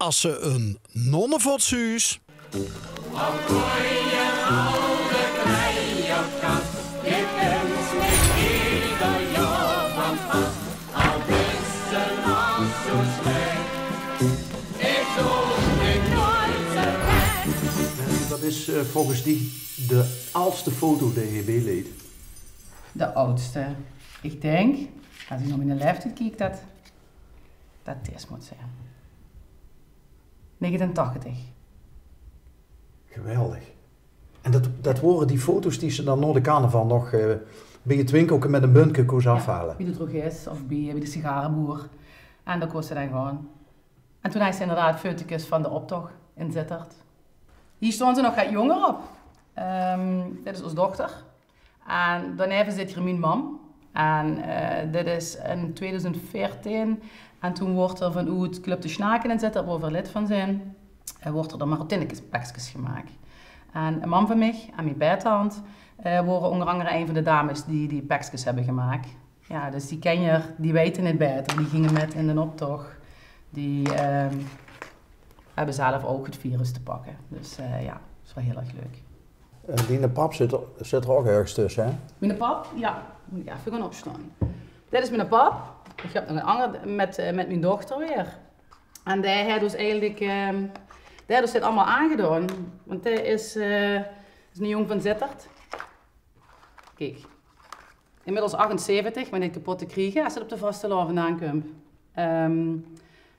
als ze een nonnenvotshuis. Dat is volgens die de oudste foto die je beeldt. De oudste. Ik denk, als ik nog in de leeftijd kijk, dat deze moet zijn. 89. Geweldig. En dat waren die foto's die ze dan na de carnaval nog bij het winkelken met een buntje koos afhalen. Bij de drogist of bij de sigarenboer. En dat koos ze dan gewoon. En toen had ze inderdaad foto's van de optocht in Sittard. Hier stond ze nog wat jonger op. Dit is onze dochter. En daarna zit hier mijn mam. En dit is in 2014. En toen wordt er vanuit Club de Snaken in Sittard, waar we lid van zijn, wordt er dan marotinnekes gemaakt. En een man van mij en mijn bijtand waren onder andere een van de dames die pakjes hebben gemaakt. Ja, dus die ken je, die weten het beter. Die gingen met in de optocht. Die hebben zelf ook het virus te pakken. Dus ja, dat is wel heel erg leuk. Die pap zit er ook ergens tussen, hè? Mijn pap? Ja, moet ik even gaan opstaan. Dit is mijn pap. Ik heb nog een ander met mijn dochter weer. En die heeft dus eigenlijk dit allemaal aangedaan. Want hij is een jong van Sittard. Kijk. Inmiddels 78, maar niet kapot te krijgen als hij op de vaste laar vandaan komt.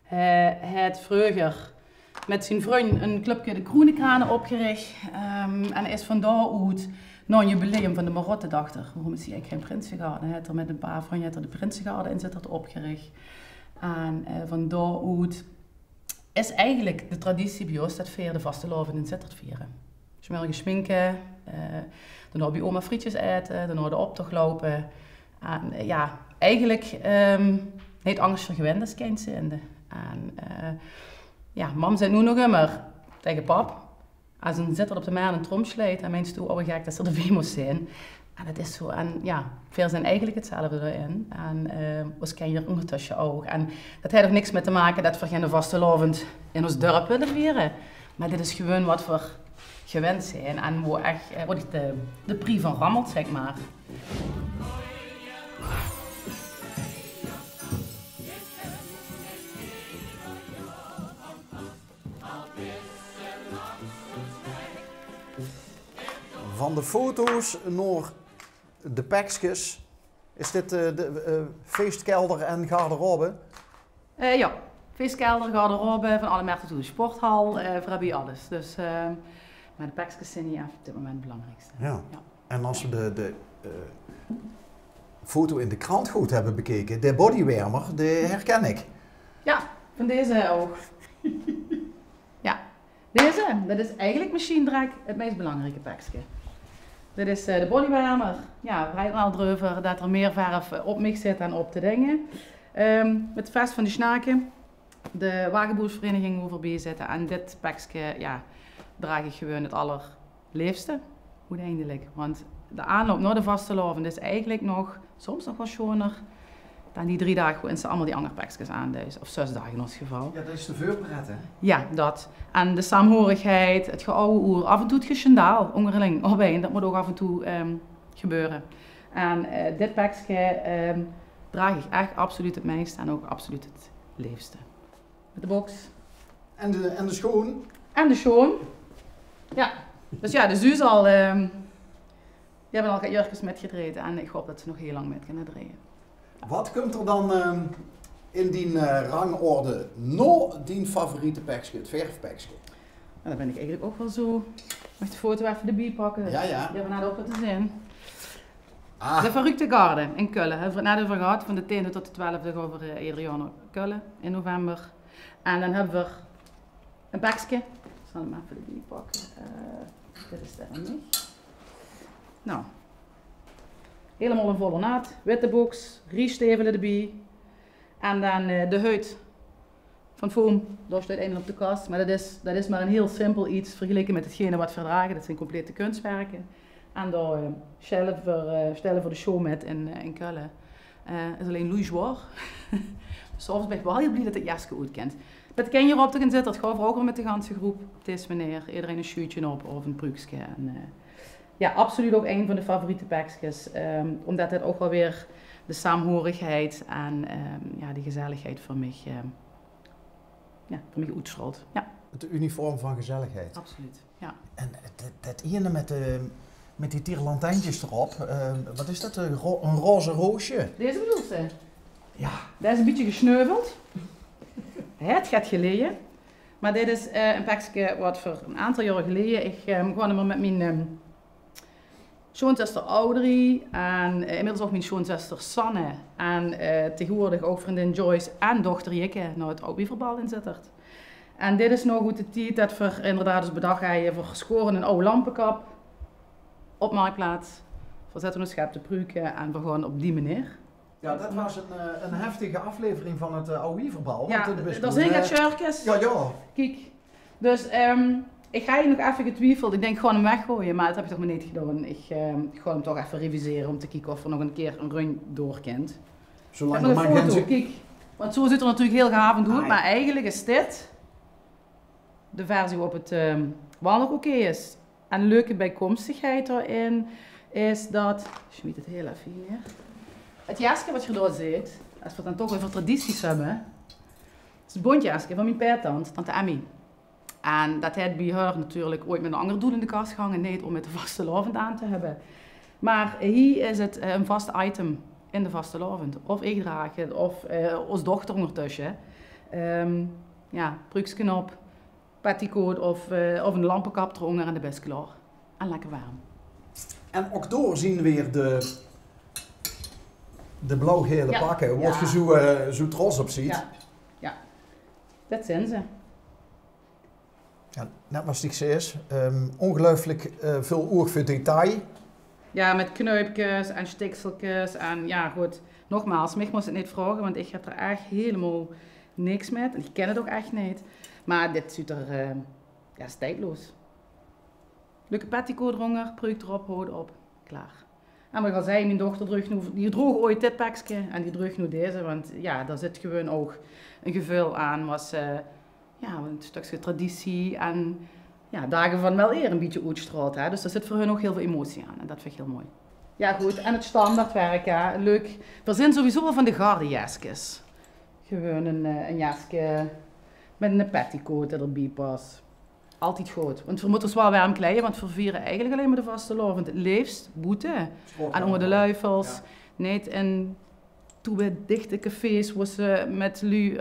Hij had vroeger met zijn vriend een clubje de Kroenekranen opgericht. En hij is van daaruit naar een jubileum van de Marottendachter. Waarom is hij eigenlijk geen Prinsengarde? Hij heeft er met een paar vrienden de Prinsengarde in Sittard opgericht. En van daaruit is eigenlijk de traditie bij ons dat we de vaste loven in Sittard vieren. Smerige schminken, daarna bij oma frietjes eten, daarna de optocht lopen. En ja, eigenlijk niet angst voor gewend als kind zijnde. En ja, mam zei nu nog immer tegen pap, als een Sittard op de maan een trom sleet en mensen toe overgek dat ze er weer moest zijn. En dat is zo, en ja, veel zijn eigenlijk hetzelfde erin. En ons ken je ondertussen ook. En dat heeft ook niks mee te maken dat we geen vastelovend in ons dorp willen vieren. Maar dit is gewoon wat we gewend zijn en waar echt de prie van rammelt, zeg maar. Van de foto's naar de pakjes, is dit de feestkelder en garderobe? Ja, feestkelder, garderobe, van alle merken toe de sporthal, we hebben alles. Dus, maar de pakjes zijn hier op dit moment het belangrijkste. Ja. Ja. En als we de foto in de krant goed hebben bekeken, de bodywarmer, die herken ik. Ja, van deze ook. Ja, deze, dat is eigenlijk machinedrek het meest belangrijke pakje. Dit is de bodywarmer. Ja, we rijden al erover dat er meer verf op mij zit dan op de dingen. Met het vest van de snaken, de wagenboersvereniging voorbij zitten. En dit pakje, ja, draag ik gewoon het allerleefste. Uiteindelijk. Want de aanloop naar de vastelovend is eigenlijk nog, soms nog wel schoner dan die 3 dagen waarin ze allemaal die andere pakjes aanduizen. Of 6 dagen in ons geval. Ja, dat is de veurpret, hè? Ja, dat. En de saamhorigheid, het geouwe oer, af en toe het geschendaal, onderling, opeen, dat moet ook af en toe gebeuren. En dit pakje draag ik echt absoluut het meest en ook absoluut het leefste. Met de box. En de schoen? En de schoen. Ja. Dus ja, de Suus al, die hebben al jurkjes metgedreven en ik hoop dat ze nog heel lang met kunnen draaien. Wat komt er dan in die rangorde nog die favoriete pakje, het verfpakje? Nou, dan ben ik eigenlijk ook wel zo. Mag de foto even erbij pakken? Ja, ja. Die hebben we net ook te zien. Ah. De Verrukte Garde in Kullen. Hebben we het net over gehad, van de 10e tot de 12e over Adriano Kullen in november. En dan hebben we een pakje. Ik zal hem even erbij pakken. Dit is er niet. Nou. Helemaal een volle naad, witte box, riestevelen erbij. En dan de huid van foam, dat staat eindelijk op de kast. Maar dat is maar een heel simpel iets vergeleken met hetgene wat we dragen. Dat zijn complete kunstwerken. En daar stellen voor de show met in Kullen. Is alleen Louis Joire. Soms ben ik wel heel blij dat ik jasje goed kent. Met de kinderen op te gaan zitten, dat gaat ook wel met de ganse groep. Het is meneer, iedereen een schuitje op of een broekje. En, ja, absoluut ook een van de favoriete pakjes. Omdat het ook wel weer de saamhorigheid en ja, die gezelligheid voor mij uitstraalt. Ja. Het uniform van gezelligheid. Absoluut, ja. En dat ene met die tierlantijntjes erop, wat is dat? Een roze roosje? Deze bedoelt ze? Ja. Dat is een beetje gesneuveld. Het gaat geleden. Maar dit is een pakje wat voor een aantal jaar geleden, ik gewoon maar met mijn schoonzuster Audrey en inmiddels ook mijn schoonzuster Sanne en tegenwoordig ook vriendin Joyce en dochter Jikke naar het Oud-Wieverbal in zittert. En dit is nog goed de tijd dat we inderdaad dus bedacht hebben voor geschoren een oude lampenkap op Marktplaats. We zetten een schep te pruiken en we gaan op die manier. Ja, dat was een heftige aflevering van het Oud-Wieverbal. Ja, daar zijn het shirtjes. Ja, ja. Kijk, dus ik ga je nog even getwijfeld. Ik denk gewoon hem weggooien, maar dat heb ik toch maar niet gedaan. Ik ga hem toch even reviseren om te kijken of er nog een keer een run doorkent. Zolang er er maar maar foto, kijk. Want zo ziet er natuurlijk heel gaaf uit, Ah, maar eigenlijk is dit de versie waarop het wel nog oké is. En een leuke bijkomstigheid erin is dat, ik schmiet het heel even hier neer. Het jasje wat je daar ziet, als we het dan toch over tradities hebben, is het bondjasje van mijn peertante, tante Emmy. En dat heeft bij haar natuurlijk ooit met een ander doel in de kast gehangen, niet om met de vastelavond aan te hebben. Maar hier is het een vast item in de vastelavond. Of ik draag het, of ons dochter ondertussen. Ja, broeksknop, petticoat of een lampenkap eronder en de best klaar. En lekker warm. En ook door zien we weer de blauw-gele pakken. Word je zo trots op ziet. Ja, ja. Dat zijn ze. Ja, net was ik zei, ongelooflijk veel oog voor detail. Ja, met knuipjes en stikseltjes en ja goed. Nogmaals, mij moest het niet vragen, want ik heb er echt helemaal niks met. En ik ken het ook echt niet. Maar dit ziet er, ja, is tijdloos. Leuke petticoat eronder, pruik erop, houden op, klaar. En wat ik al zei, mijn dochter die droeg ooit dit pakje en die droeg nu deze, want ja, daar zit gewoon ook een gevoel aan, was ja, een stukje traditie en ja, dagen van wel eer een beetje uitstraalt. Hè? Dus daar zit voor hun ook heel veel emotie aan en dat vind ik heel mooi. Ja goed, en het standaardwerk, ja, leuk. Er zijn sowieso wel van de gardenjasjes. Gewoon een jasje met een petticoat dat erbij past. Altijd goed. Want we moeten ons wel warm kleden, want we vieren eigenlijk alleen maar de vastelavond. Het liefst boete. En onder de luifels. Ja. Niet in toe dichte cafés waar ze met lui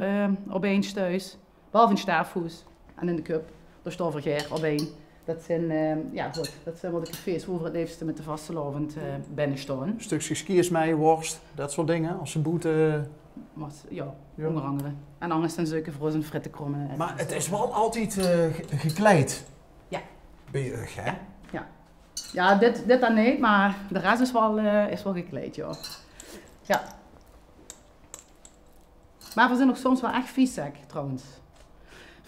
opeens thuis. Behalve in Staafhoes en in de Cup. Daar staat vergeer opeen. Dat zijn, ja goed, dat zijn wel de cafés waar we het liefst met de vastelavond binnen staan. Stukjes skiersmeiworst, dat soort dingen, als ze boete... Ja, onder andere. En anders zijn zulke frozen frittenkrommen. Maar het is wel altijd gekleed. Ja. Beug, hè? Ja. Ja, dit dan niet, maar de rest is wel gekleed, ja. Ja. Maar we zijn nog soms wel echt viezig, trouwens.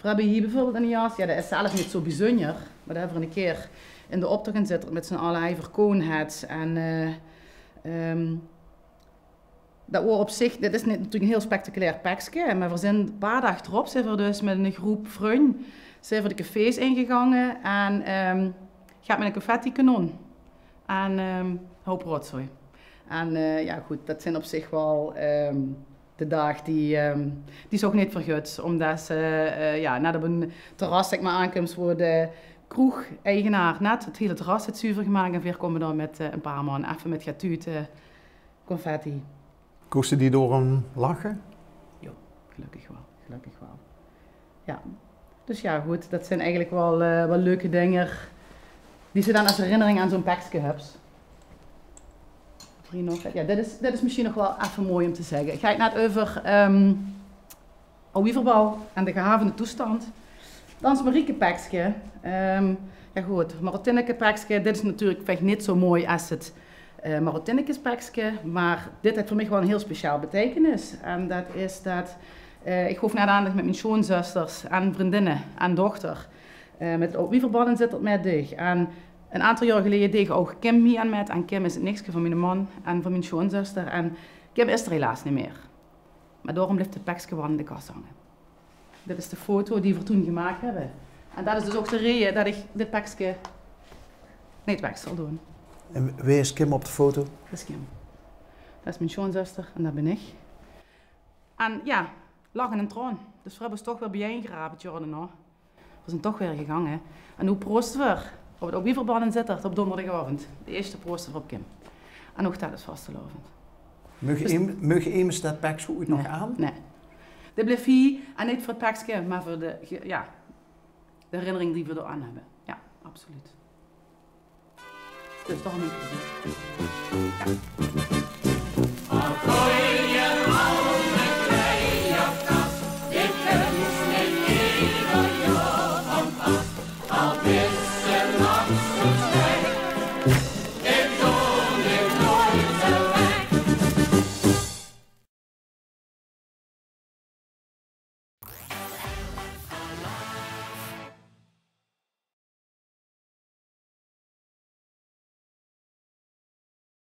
We hebben hier bijvoorbeeld een jas, ja, dat is zelf niet zo bijzonder, maar daar hebben we een keer in de optocht zitten met z'n allen hij verkoon het. En dat was op zich, dit is natuurlijk een heel spectaculair pakje, maar we zijn een paar dagen erop, zijn we dus met een groep vrienden, zijn we de cafés ingegangen en gaat met een confetti-kanon en een hoop rotzooi. En ja goed, dat zijn op zich wel de dagen die is ook niet vergut, omdat ze ja, net op een terras zeg maar, aankomst voor de kroeg-eigenaar net het hele terras het zuiver gemaakt en weer komen we dan met een paar man even met gatuten, confetti. Koesten die door een lachen? Ja, gelukkig wel. Ja. Dus ja, goed, dat zijn eigenlijk wel leuke dingen die ze dan als herinnering aan zo'n pakje hebben. Ja, dit is misschien nog wel even mooi om te zeggen. Ik ga het net over Oud-Wieverbal en de gehavende toestand. Dan is Marieke pakje. Ja goed, Marotinneke pakje, dit is natuurlijk vind ik niet zo mooi als het Marotinnekes pakje, maar dit heeft voor mij gewoon een heel speciaal betekenis. En dat is dat ik hoef naar de aandacht met mijn schoonzusters en vriendinnen en dochter. Met het Oud-Wieverbal zit het met dig. En een aantal jaar geleden deed ik ook Kim hier aan met. En Kim is het niksje van mijn man en van mijn schoonzuster. En Kim is er helaas niet meer. Maar daarom blijft het pakje gewoon in de kast hangen. Dit is de foto die we toen gemaakt hebben. En dat is dus ook de reden dat ik dit pakje niet weg zal doen. En wie is Kim op de foto? Dat is Kim. Dat is mijn schoonzuster en dat ben ik. En ja, lachen en troon. Dus we hebben ons toch weer bijeengeraapt het jaar daarna. We zijn toch weer gegaan. Hè. En hoe proosten we op het Wieverbaan in Zittert op donderdagavond. De eerste proosten we op Kim. En ook dat is vastelovend. Mag je immers dat pakje ooit nog aan? Nee. Dit blijft hier, en niet voor het pakje, maar voor de herinnering die we er aan hebben. Ja, absoluut. Dus toch een beetje. Ja.